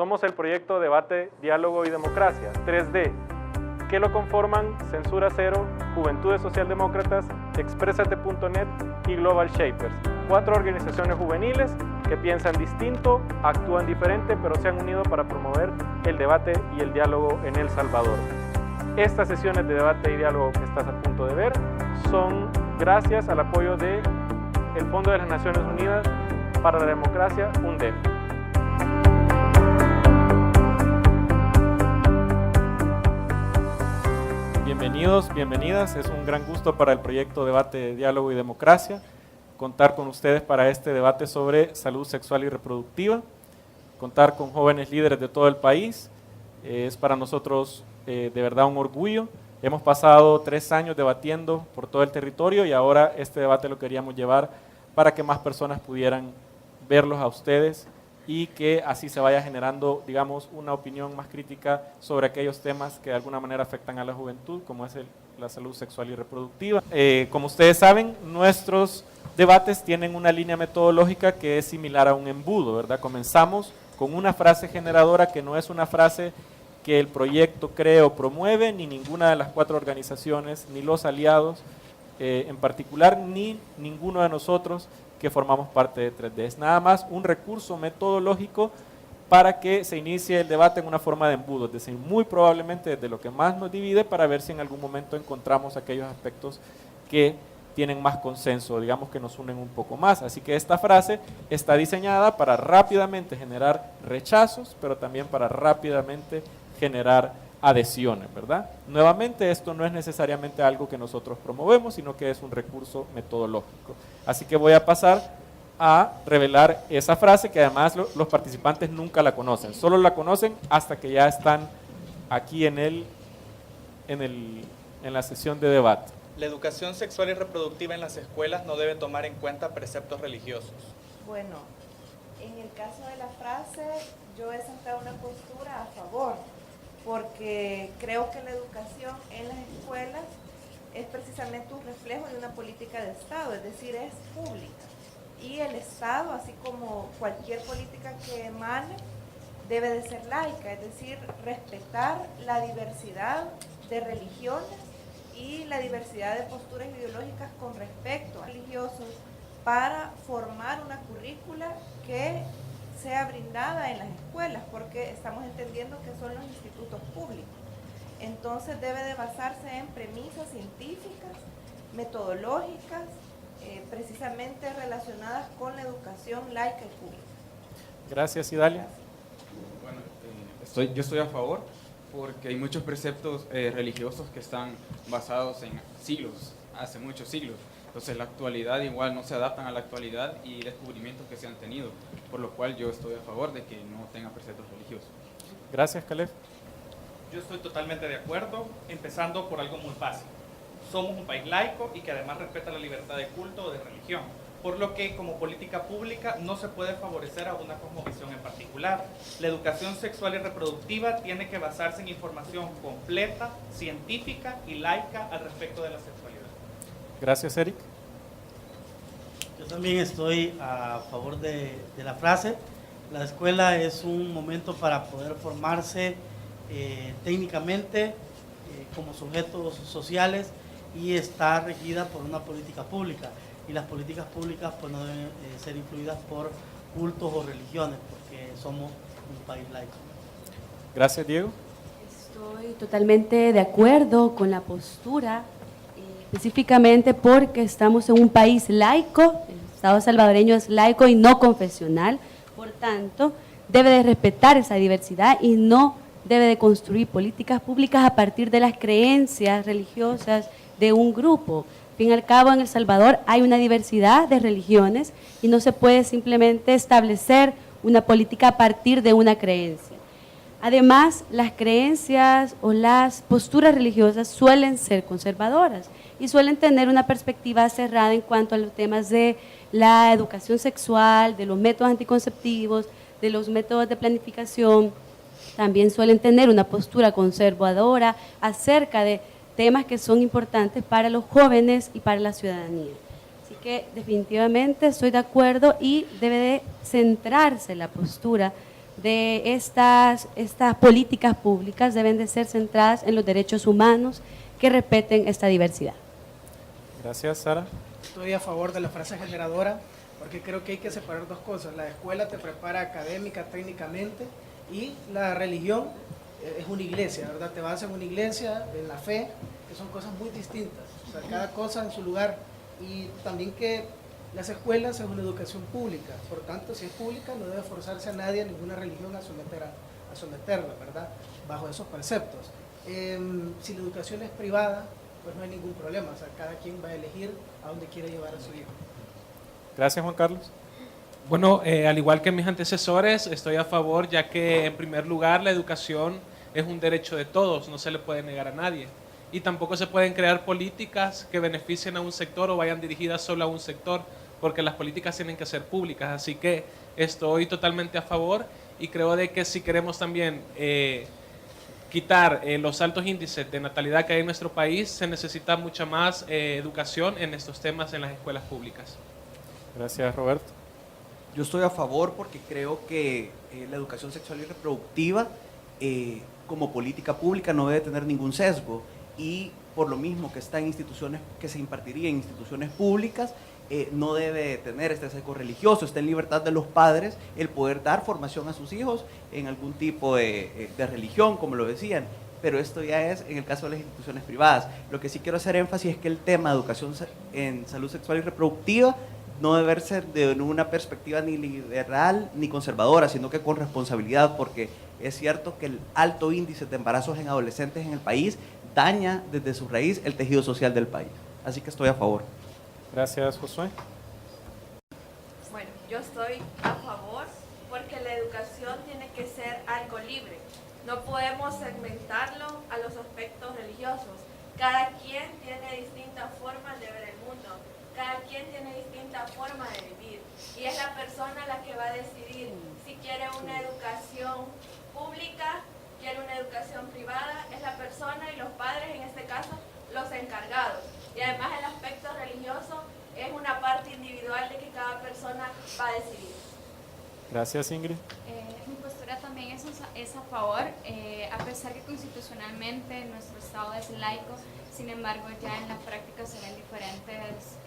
Somos el proyecto Debate, Diálogo y Democracia, 3D, que lo conforman Censura Cero, Juventudes Socialdemócratas, Exprésate.net y Global Shapers, 4 organizaciones juveniles que piensan distinto, actúan diferente, pero se han unido para promover el debate y el diálogo en El Salvador. Estas sesiones de debate y diálogo que estás a punto de ver son gracias al apoyo del Fondo de las Naciones Unidas para la Democracia, UNDEP. Bienvenidos, bienvenidas. Es un gran gusto para el proyecto Debate, Diálogo y Democracia contar con ustedes para este debate sobre salud sexual y reproductiva, contar con jóvenes líderes de todo el país. Es para nosotros de verdad un orgullo. Hemos pasado 3 años debatiendo por todo el territorio y ahora este debate lo queríamos llevar para que más personas pudieran verlos a ustedes y que así se vaya generando, digamos, una opinión más crítica sobre aquellos temas que de alguna manera afectan a la juventud, como es la salud sexual y reproductiva. Como ustedes saben, nuestros debates tienen una línea metodológica que es similar a un embudo, ¿verdad? Comenzamos con una frase generadora que no es una frase que el proyecto cree o promueve, ni ninguna de las 4 organizaciones, ni los aliados en particular, ni ninguno de nosotros que formamos parte de 3D. Es nada más un recurso metodológico para que se inicie el debate en una forma de embudo, es decir, muy probablemente desde lo que más nos divide para ver si en algún momento encontramos aquellos aspectos que tienen más consenso, digamos que nos unen un poco más. Así que esta frase está diseñada para rápidamente generar rechazos, pero también para rápidamente generar adhesiones, ¿verdad? Nuevamente, esto no es necesariamente algo que nosotros promovemos, sino que es un recurso metodológico. Así que voy a pasar a revelar esa frase que además los participantes nunca la conocen, solo la conocen hasta que ya están aquí en la sesión de debate. La educación sexual y reproductiva en las escuelas no debe tomar en cuenta preceptos religiosos. Bueno, en el caso de la frase, yo he sentado una postura a favor, porque creo que la educación en las escuelas es precisamente un reflejo de una política de Estado, es decir, es pública. Y el Estado, así como cualquier política que emane, debe de ser laica, es decir, respetar la diversidad de religiones y la diversidad de posturas ideológicas con respecto a religiosos para formar una currícula que sea brindada en las escuelas, porque estamos entendiendo que son los institutos públicos. Entonces debe de basarse en premisas científicas, metodológicas, precisamente relacionadas con la educación laica y pública. Gracias, Idalia. Bueno, yo estoy a favor porque hay muchos preceptos religiosos que están basados en siglos, hace muchos siglos. Entonces la actualidad igual no se adaptan a la actualidad y descubrimientos que se han tenido, por lo cual yo estoy a favor de que no tenga preceptos religiosos. Gracias, Caleb. Yo estoy totalmente de acuerdo, empezando por algo muy fácil. Somos un país laico y que además respeta la libertad de culto o de religión, por lo que como política pública no se puede favorecer a una cosmovisión en particular. La educación sexual y reproductiva tiene que basarse en información completa, científica y laica al respecto de la sexualidad. Gracias, Eric. Yo también estoy a favor de la frase. La escuela es un momento para poder formarse técnicamente como sujetos sociales y está regida por una política pública. Y las políticas públicas pues, no deben ser influidas por cultos o religiones, porque somos un país laico. Gracias, Diego. Estoy totalmente de acuerdo con la postura, específicamente porque estamos en un país laico, el Estado salvadoreño es laico y no confesional, por tanto, debe de respetar esa diversidad y no debe de construir políticas públicas a partir de las creencias religiosas de un grupo. Al fin y al cabo, en El Salvador hay una diversidad de religiones y no se puede simplemente establecer una política a partir de una creencia. Además, las creencias o las posturas religiosas suelen ser conservadoras y suelen tener una perspectiva cerrada en cuanto a los temas de la educación sexual, de los métodos anticonceptivos, de los métodos de planificación. También suelen tener una postura conservadora acerca de temas que son importantes para los jóvenes y para la ciudadanía. Así que definitivamente estoy de acuerdo y debe de centrarse la postura de estas políticas públicas deben de ser centradas en los derechos humanos que respeten esta diversidad. Gracias, Sara. Estoy a favor de la frase generadora porque creo que hay que separar dos cosas. La escuela te prepara académica, técnicamente, y la religión es una iglesia, ¿verdad? Te vas en una iglesia, en la fe, que son cosas muy distintas. O sea, cada cosa en su lugar. Y también que las escuelas es una educación pública, por tanto, si es pública, no debe forzarse a nadie, a ninguna religión, a someterla, ¿verdad? Bajo esos preceptos. Si la educación es privada, pues no hay ningún problema, o sea, cada quien va a elegir a dónde quiere llevar a su hijo. Gracias, Juan Carlos. Bueno, al igual que mis antecesores, estoy a favor, ya que en primer lugar la educación es un derecho de todos, no se le puede negar a nadie. Y tampoco se pueden crear políticas que beneficien a un sector o vayan dirigidas solo a un sector, porque las políticas tienen que ser públicas. Así que estoy totalmente a favor y creo de que si queremos también quitar los altos índices de natalidad que hay en nuestro país, se necesita mucha más educación en estos temas en las escuelas públicas. Gracias, Roberto. Yo estoy a favor porque creo que la educación sexual y reproductiva como política pública no debe tener ningún sesgo, y por lo mismo que está en instituciones, que se impartiría en instituciones públicas, no debe tener este sesgo religioso. Está en libertad de los padres el poder dar formación a sus hijos en algún tipo de religión, como lo decían, pero esto ya es en el caso de las instituciones privadas. Lo que sí quiero hacer énfasis es que el tema de educación en salud sexual y reproductiva no debe verse de una perspectiva ni liberal ni conservadora, sino que con responsabilidad, porque es cierto que el alto índice de embarazos en adolescentes en el país daña desde su raíz el tejido social del país. Así que estoy a favor. Gracias, Josué. Bueno, yo estoy a favor porque la educación tiene que ser algo libre. No podemos segmentarlo a los aspectos religiosos. Cada quien tiene distintas formas de ver el mundo. Cada quien tiene distintas formas de vivir. Y es la persona la que va a decidir si quiere una educación pública, quiere una educación privada. Es la persona y los padres, en este caso, los encargados. Y además el aspecto religioso es una parte individual de que cada persona va a decidir. Gracias, Ingrid. Mi postura también es a favor, a pesar que constitucionalmente nuestro Estado es laico, sin embargo ya en la práctica se ven diferentes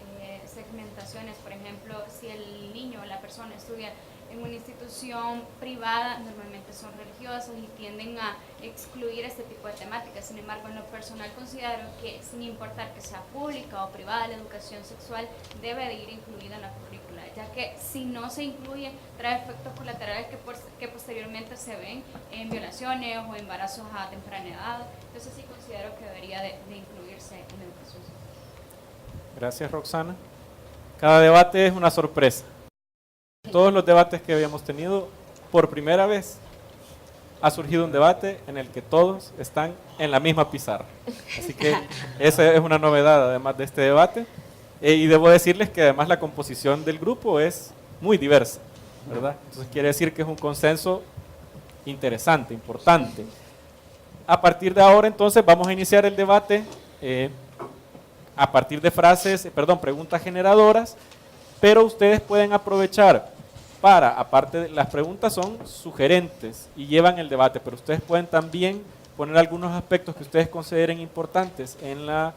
segmentaciones. Por ejemplo, si el niño o la persona estudia en una institución privada, normalmente son religiosos y tienden a excluir este tipo de temáticas. Sin embargo, en lo personal considero que sin importar que sea pública o privada, la educación sexual debe de ir incluida en la currícula, ya que si no se incluye, trae efectos colaterales que posteriormente se ven en violaciones o embarazos a temprana edad. Entonces sí considero que debería de incluirse en la educación sexual. Gracias, Roxana. Cada debate es una sorpresa. Todos los debates que habíamos tenido, por primera vez ha surgido un debate en el que todos están en la misma pizarra. Así que esa es una novedad además de este debate. Y debo decirles que además la composición del grupo es muy diversa, ¿verdad? Entonces quiere decir que es un consenso interesante, importante. A partir de ahora entonces vamos a iniciar el debate a partir de preguntas generadoras, pero ustedes pueden aprovechar para, aparte de las preguntas son sugerentes y llevan el debate, pero ustedes pueden también poner algunos aspectos que ustedes consideren importantes en la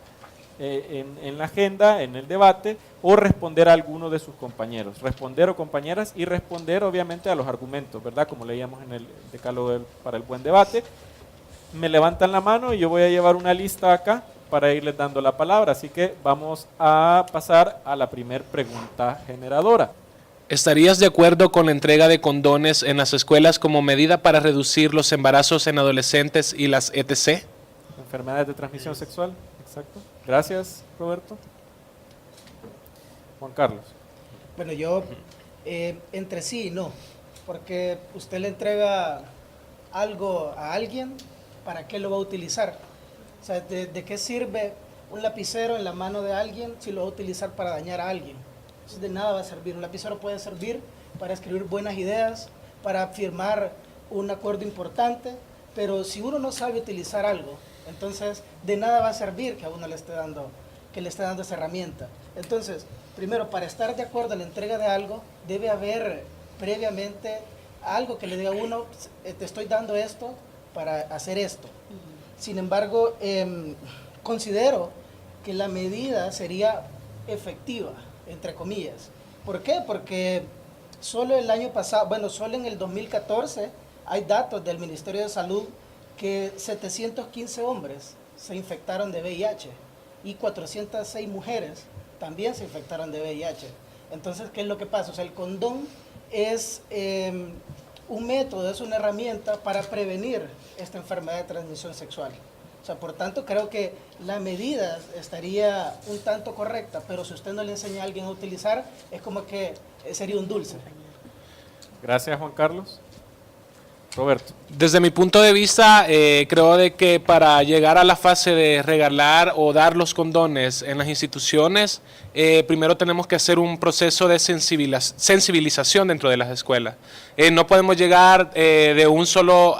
agenda, en el debate, o responder a alguno de sus compañeros, responder o compañeras, y responder obviamente a los argumentos, ¿verdad? Como leíamos en el decálogo para el buen debate. Me levantan la mano y yo voy a llevar una lista acá para irles dando la palabra, así que vamos a pasar a la primera pregunta generadora. ¿Estarías de acuerdo con la entrega de condones en las escuelas como medida para reducir los embarazos en adolescentes y las ETC? Enfermedades de transmisión sexual, exacto. Gracias, Roberto. Juan Carlos. Bueno, yo entre sí y no, porque usted le entrega algo a alguien, ¿para qué lo va a utilizar? O sea, ¿de qué sirve un lapicero en la mano de alguien si lo va a utilizar para dañar a alguien? Entonces, de nada va a servir. Un lapicero puede servir para escribir buenas ideas, para firmar un acuerdo importante, pero si uno no sabe utilizar algo, entonces de nada va a servir que a uno le esté dando esa herramienta. Entonces, primero, para estar de acuerdo en la entrega de algo, debe haber previamente algo que le diga a uno, te estoy dando esto para hacer esto. Sin embargo, considero que la medida sería efectiva, entre comillas. ¿Por qué? Porque solo el año pasado, bueno, solo en el 2014 hay datos del Ministerio de Salud que 715 hombres se infectaron de VIH y 406 mujeres también se infectaron de VIH. Entonces, ¿qué es lo que pasa? O sea, el condón es un método, es una herramienta para prevenir esta enfermedad de transmisión sexual. O sea, por tanto, creo que la medida estaría un tanto correcta, pero si usted no le enseña a alguien a utilizar, es como que sería un dulce. Gracias, Juan Carlos. Roberto. Desde mi punto de vista, creo de que para llegar a la fase de regalar o dar los condones en las instituciones, primero tenemos que hacer un proceso de sensibilización dentro de las escuelas. No podemos llegar de un solo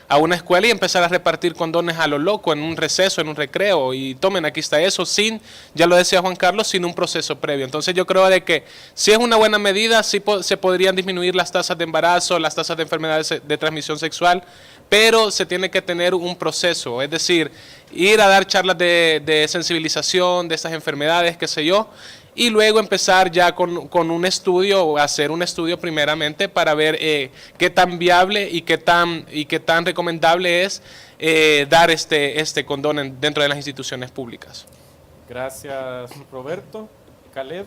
a una escuela y empezar a repartir condones a lo loco en un receso, en un recreo, y tomen, aquí está eso, sin, ya lo decía Juan Carlos, sin un proceso previo. Entonces yo creo de que si es una buena medida, sí se podrían disminuir las tasas de embarazo, las tasas de enfermedades de transmisión sexual, pero se tiene que tener un proceso, es decir, ir a dar charlas de sensibilización de estas enfermedades, qué sé yo, y luego empezar ya con un estudio, o hacer un estudio primeramente para ver qué tan viable y qué tan recomendable es dar este condón dentro de las instituciones públicas. Gracias, Roberto. Caleb.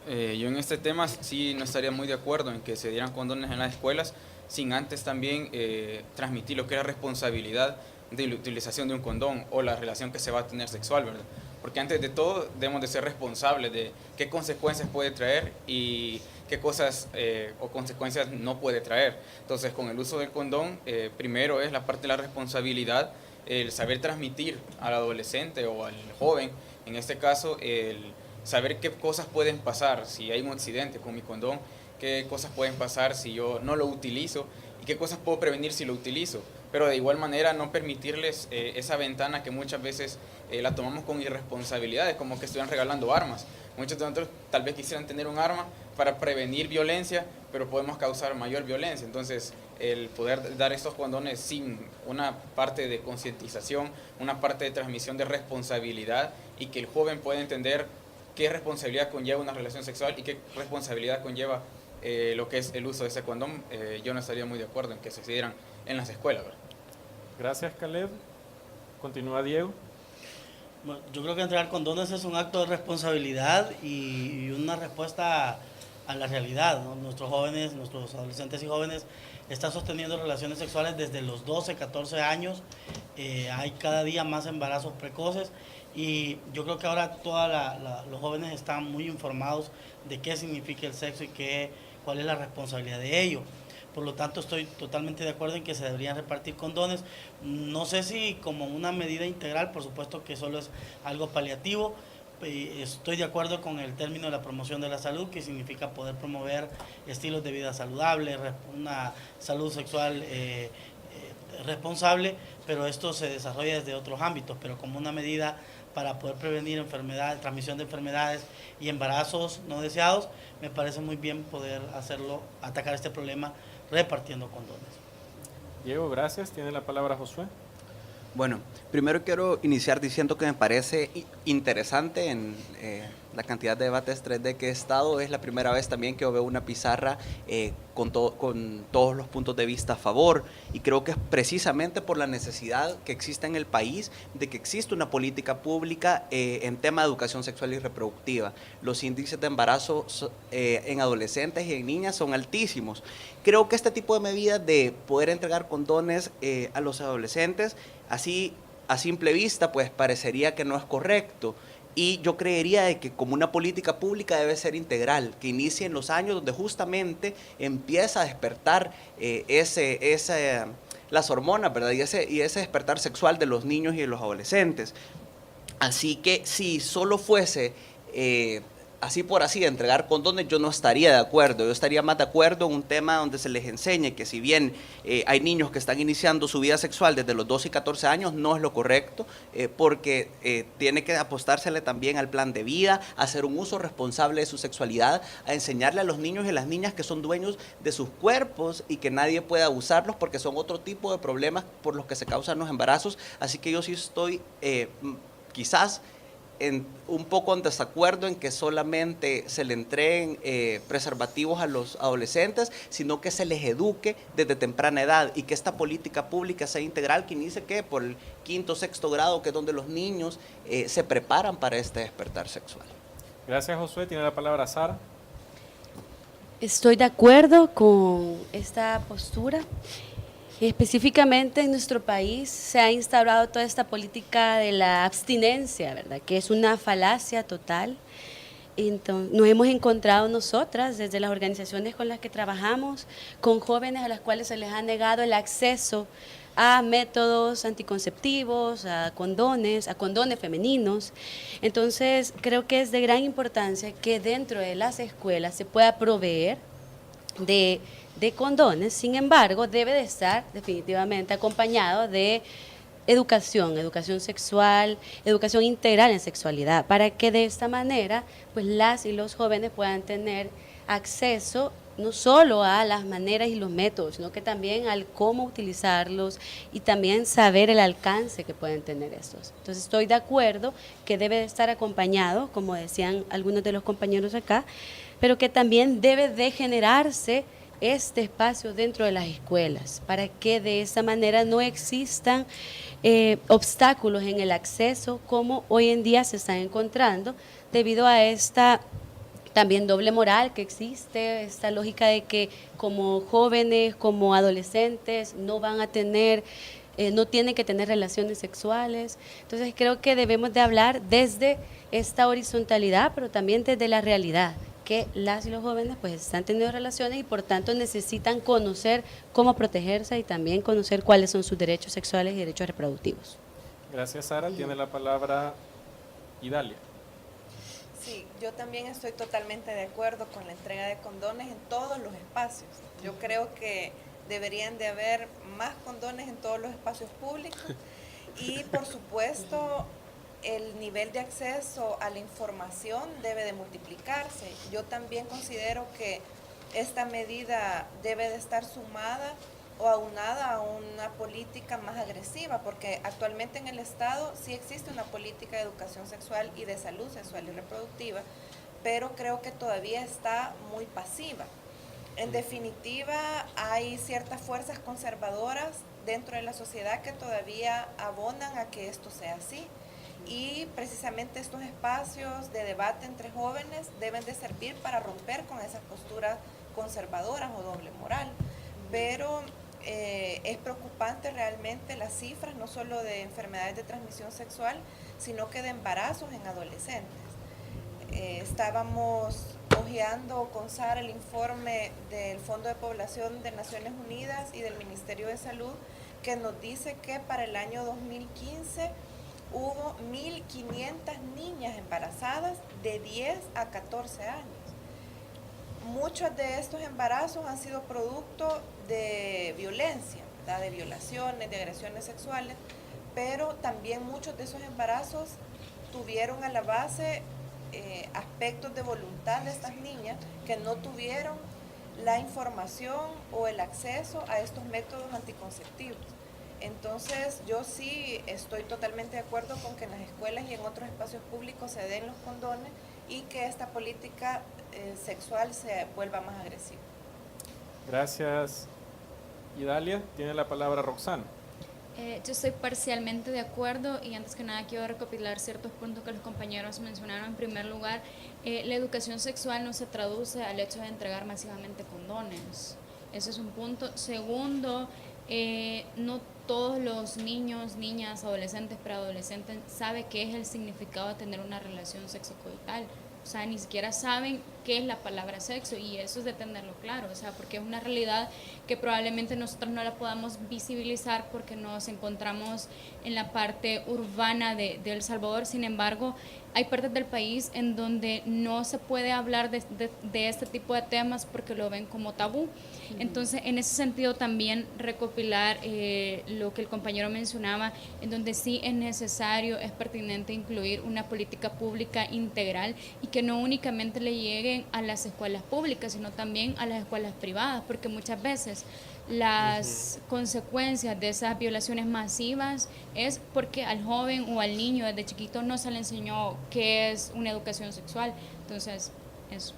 Yo en este tema sí no estaría muy de acuerdo en que se dieran condones en las escuelas sin antes también transmitir lo que es la responsabilidad de la utilización de un condón o la relación que se va a tener sexual, ¿verdad? Porque antes de todo debemos de ser responsables de qué consecuencias puede traer y qué cosas o consecuencias no puede traer. Entonces, con el uso del condón, primero es la parte de la responsabilidad, el saber transmitir al adolescente o al joven, en este caso, el saber qué cosas pueden pasar si hay un accidente con mi condón, qué cosas pueden pasar si yo no lo utilizo y qué cosas puedo prevenir si lo utilizo. Pero de igual manera no permitirles esa ventana que muchas veces la tomamos con irresponsabilidades, como que estuvieran regalando armas. Muchos de nosotros tal vez quisieran tener un arma para prevenir violencia, pero podemos causar mayor violencia. Entonces, el poder dar estos condones sin una parte de concientización, una parte de transmisión de responsabilidad y que el joven pueda entender qué responsabilidad conlleva una relación sexual y qué responsabilidad conlleva lo que es el uso de ese condón, yo no estaría muy de acuerdo en que se dieran en las escuelas, ¿verdad? Gracias, Caleb. Continúa Diego. Bueno, yo creo que entregar condones es un acto de responsabilidad y una respuesta a la realidad, ¿no? Nuestros jóvenes, nuestros adolescentes y jóvenes están sosteniendo relaciones sexuales desde los 12, 14 años. Hay cada día más embarazos precoces y yo creo que ahora todos los jóvenes están muy informados de qué significa el sexo y cuál es la responsabilidad de ello. Por lo tanto, estoy totalmente de acuerdo en que se deberían repartir condones. No sé si como una medida integral, por supuesto que solo es algo paliativo. Estoy de acuerdo con el término de la promoción de la salud, que significa poder promover estilos de vida saludables, una salud sexual responsable, pero esto se desarrolla desde otros ámbitos, pero como una medida para poder prevenir enfermedades, transmisión de enfermedades y embarazos no deseados, me parece muy bien poder hacerlo, atacar este problema repartiendo condones. Diego, gracias. Tiene la palabra Josué. Bueno, primero quiero iniciar diciendo que me parece interesante en la cantidad de debates 3D que he estado. Es la primera vez también que veo una pizarra con todos los puntos de vista a favor, y creo que es precisamente por la necesidad que existe en el país de que existe una política pública en tema de educación sexual y reproductiva. Los índices de embarazo en adolescentes y en niñas son altísimos. Creo que este tipo de medidas de poder entregar condones a los adolescentes, así a simple vista, pues parecería que no es correcto. Y yo creería de que como una política pública debe ser integral, que inicie en los años donde justamente empieza a despertar las hormonas, ¿verdad? Y ese despertar sexual de los niños y de los adolescentes. Así que si solo fuese así por así, entregar condones, yo no estaría de acuerdo. Yo estaría más de acuerdo en un tema donde se les enseñe que si bien hay niños que están iniciando su vida sexual desde los 12 y 14 años, no es lo correcto, porque tiene que apostársele también al plan de vida, a hacer un uso responsable de su sexualidad, a enseñarle a los niños y a las niñas que son dueños de sus cuerpos y que nadie puede abusarlos porque son otro tipo de problemas por los que se causan los embarazos. Así que yo sí estoy quizás un poco en desacuerdo en que solamente se le entreguen preservativos a los adolescentes, sino que se les eduque desde temprana edad y que esta política pública sea integral, que inicie que por el 5º, 6º grado, que es donde los niños se preparan para este despertar sexual. Gracias, Josué. Tiene la palabra Sara. Estoy de acuerdo con esta postura. Específicamente en nuestro país se ha instaurado toda esta política de la abstinencia, ¿verdad? Que es una falacia total. Entonces, nos hemos encontrado nosotras, desde las organizaciones con las que trabajamos, con jóvenes a las cuales se les ha negado el acceso a métodos anticonceptivos, a condones femeninos. Entonces, creo que es de gran importancia que dentro de las escuelas se pueda proveer de condones. Sin embargo, debe de estar definitivamente acompañado de educación sexual, educación integral en sexualidad, para que de esta manera pues las y los jóvenes puedan tener acceso no solo a las maneras y los métodos, sino que también al cómo utilizarlos y también saber el alcance que pueden tener estos. Entonces estoy de acuerdo que debe de estar acompañado, como decían algunos de los compañeros acá, pero que también debe de generarse este espacio dentro de las escuelas, para que de esa manera no existan obstáculos en el acceso como hoy en día se están encontrando debido a esta también doble moral que existe, esta lógica de que como jóvenes, como adolescentes no van a tener, no tienen que tener relaciones sexuales. Entonces creo que debemos de hablar desde esta horizontalidad, pero también desde la realidad, que las y los jóvenes pues están teniendo relaciones y por tanto necesitan conocer cómo protegerse y también conocer cuáles son sus derechos sexuales y derechos reproductivos. Gracias, Sara. Tiene la palabra Idalia. Sí, yo también estoy totalmente de acuerdo con la entrega de condones en todos los espacios. Yo creo que deberían de haber más condones en todos los espacios públicos y por supuesto el nivel de acceso a la información debe de multiplicarse. Yo también considero que esta medida debe de estar sumada o aunada a una política más agresiva, porque actualmente en el Estado sí existe una política de educación sexual y de salud sexual y reproductiva, pero creo que todavía está muy pasiva. En definitiva, hay ciertas fuerzas conservadoras dentro de la sociedad que todavía abonan a que esto sea así. Y precisamente estos espacios de debate entre jóvenes deben de servir para romper con esas posturas conservadoras o doble moral. Pero es preocupante realmente las cifras, no solo de enfermedades de transmisión sexual, sino que de embarazos en adolescentes. Estábamos hojeando con Sara el informe del Fondo de Población de Naciones Unidas y del Ministerio de Salud, que nos dice que para el año 2015 hubo 1.500 niñas embarazadas de 10 a 14 años. Muchos de estos embarazos han sido producto de violencia, ¿verdad? De violaciones, de agresiones sexuales, pero también muchos de esos embarazos tuvieron a la base aspectos de voluntad de estas niñas que no tuvieron la información o el acceso a estos métodos anticonceptivos. Entonces yo sí estoy totalmente de acuerdo con que en las escuelas y en otros espacios públicos se den los condones y que esta política sexual se vuelva más agresiva. Gracias, Idalia. Tiene la palabra Roxana. Yo estoy parcialmente de acuerdo y antes que nada quiero recopilar ciertos puntos que los compañeros mencionaron. En primer lugar, la educación sexual no se traduce al hecho de entregar masivamente condones. Ese es un punto. Segundo, no todos los niños, niñas, adolescentes, preadolescentes saben qué es el significado de tener una relación sexocoital. O sea, ni siquiera saben qué es la palabra sexo y eso es de tenerlo claro, o sea, porque es una realidad que probablemente nosotros no la podamos visibilizar porque nos encontramos en la parte urbana de El Salvador. Sin embargo, hay partes del país en donde no se puede hablar de este tipo de temas porque lo ven como tabú. Entonces, en ese sentido también recopilar lo que el compañero mencionaba, en donde sí es necesario, es pertinente incluir una política pública integral y que no únicamente le lleguen a las escuelas públicas, sino también a las escuelas privadas, porque muchas veces las consecuencias de esas violaciones masivas es porque al joven o al niño desde chiquito no se le enseñó qué es una educación sexual. Entonces, eso.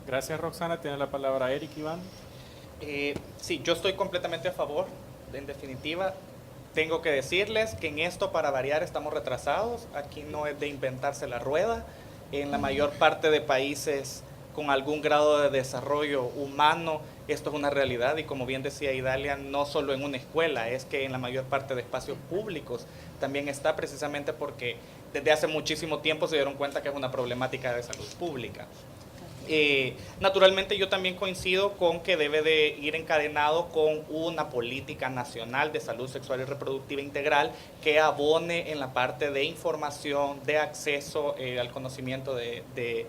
Gracias, Roxana. Tiene la palabra Eric Iván. Sí, yo estoy completamente a favor. En definitiva, tengo que decirles que en esto, para variar, estamos retrasados. Aquí no es de inventarse la rueda. En la mayor parte de países con algún grado de desarrollo humano, esto es una realidad, y como bien decía Idalia, no solo en una escuela, es que en la mayor parte de espacios públicos también está, precisamente porque desde hace muchísimo tiempo se dieron cuenta que es una problemática de salud pública. Naturalmente yo también coincido con que debe de ir encadenado con una política nacional de salud sexual y reproductiva integral que abone en la parte de información, de acceso al conocimiento de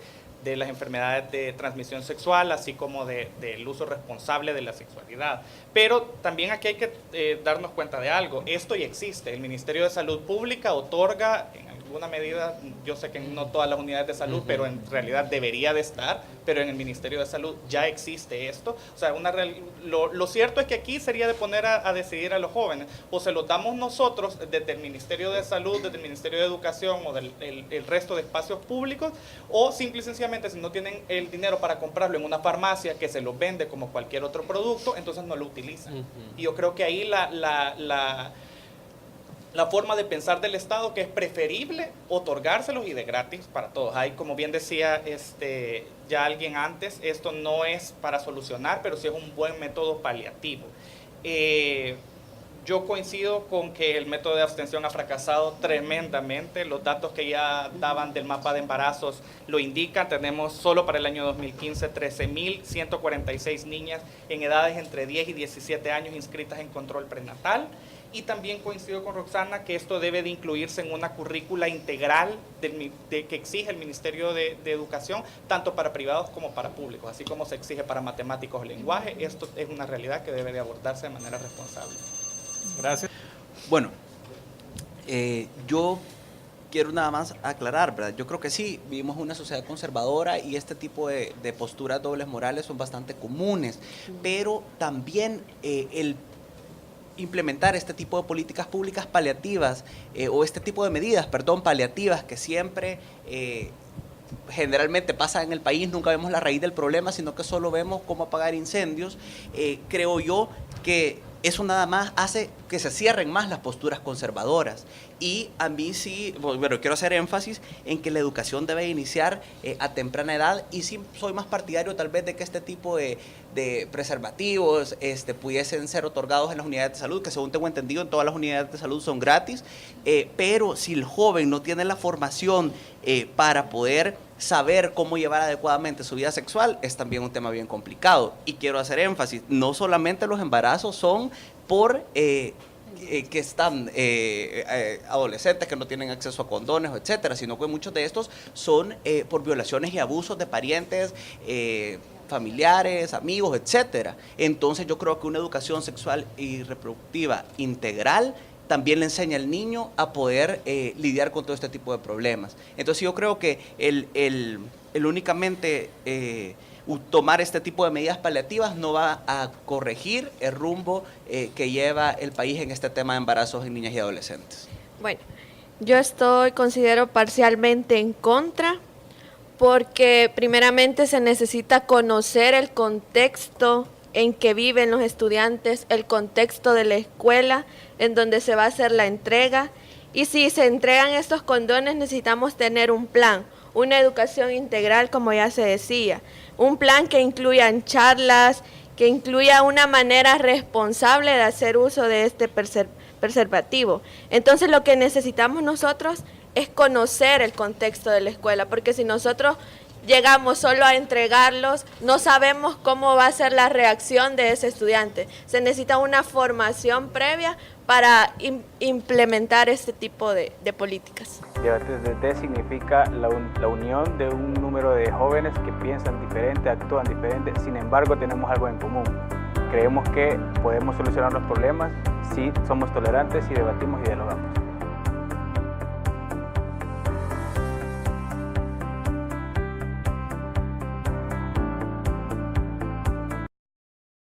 las enfermedades de transmisión sexual, así como del uso responsable de la sexualidad. Pero también aquí hay que darnos cuenta de algo. Esto ya existe. El Ministerio de Salud Pública otorga, en alguna medida, yo sé que no todas las unidades de salud, pero en realidad debería de estar, pero en el Ministerio de Salud ya existe esto. O sea, lo cierto es que aquí sería de poner a decidir a los jóvenes. O se los damos nosotros desde el Ministerio de Salud, desde el Ministerio de Educación o del el resto de espacios públicos, o simple y sencillamente, si no tienen el dinero para comprarlo en una farmacia que se lo vende como cualquier otro producto, entonces no lo utilizan. Y yo creo que ahí la forma de pensar del Estado, que es preferible otorgárselos y de gratis para todos. Hay, como bien decía ya alguien antes, esto no es para solucionar, pero sí es un buen método paliativo. Yo coincido con que el método de abstención ha fracasado tremendamente. Los datos que ya daban del mapa de embarazos lo indican. Tenemos solo para el año 2015 13.146 niñas en edades entre 10 y 17 años inscritas en control prenatal. Y también coincido con Roxana que esto debe de incluirse en una currícula integral que exige el Ministerio de Educación, tanto para privados como para públicos, así como se exige para matemáticos o lenguaje. Esto es una realidad que debe de abordarse de manera responsable. Gracias. Bueno, yo quiero nada más aclarar, ¿verdad? Yo creo que sí, vivimos una sociedad conservadora y este tipo de posturas dobles morales son bastante comunes, pero también el implementar este tipo de políticas públicas paliativas o este tipo de medidas, paliativas que siempre generalmente pasa en el país, nunca vemos la raíz del problema, sino que solo vemos cómo apagar incendios. Creo yo que eso nada más hace que se cierren más las posturas conservadoras. Y a mí sí, bueno, quiero hacer énfasis en que la educación debe iniciar a temprana edad, y sí soy más partidario tal vez de que este tipo de preservativos pudiesen ser otorgados en las unidades de salud, que según tengo entendido en todas las unidades de salud son gratis, pero si el joven no tiene la formación para poder saber cómo llevar adecuadamente su vida sexual, es también un tema bien complicado. Y quiero hacer énfasis, no solamente los embarazos son por que están adolescentes que no tienen acceso a condones, etcétera, sino que muchos de estos son por violaciones y abusos de parientes, familiares, amigos, etcétera. Entonces yo creo que una educación sexual y reproductiva integral también le enseña al niño a poder lidiar con todo este tipo de problemas. Entonces yo creo que el únicamente tomar este tipo de medidas paliativas no va a corregir el rumbo que lleva el país en este tema de embarazos en niñas y adolescentes. Bueno, yo considero parcialmente en contra, porque primeramente se necesita conocer el contexto en que viven los estudiantes, el contexto de la escuela en donde se va a hacer la entrega, y si se entregan estos condones necesitamos tener un plan, una educación integral, como ya se decía, un plan que incluyan charlas, que incluya una manera responsable de hacer uso de este preservativo. Entonces lo que necesitamos nosotros es conocer el contexto de la escuela, porque si nosotros llegamos solo a entregarlos, no sabemos cómo va a ser la reacción de ese estudiante. Se necesita una formación previa para implementar este tipo de políticas. Debates de té significa la unión de un número de jóvenes que piensan diferente, actúan diferente, sin embargo tenemos algo en común. Creemos que podemos solucionar los problemas si somos tolerantes y debatimos y dialogamos.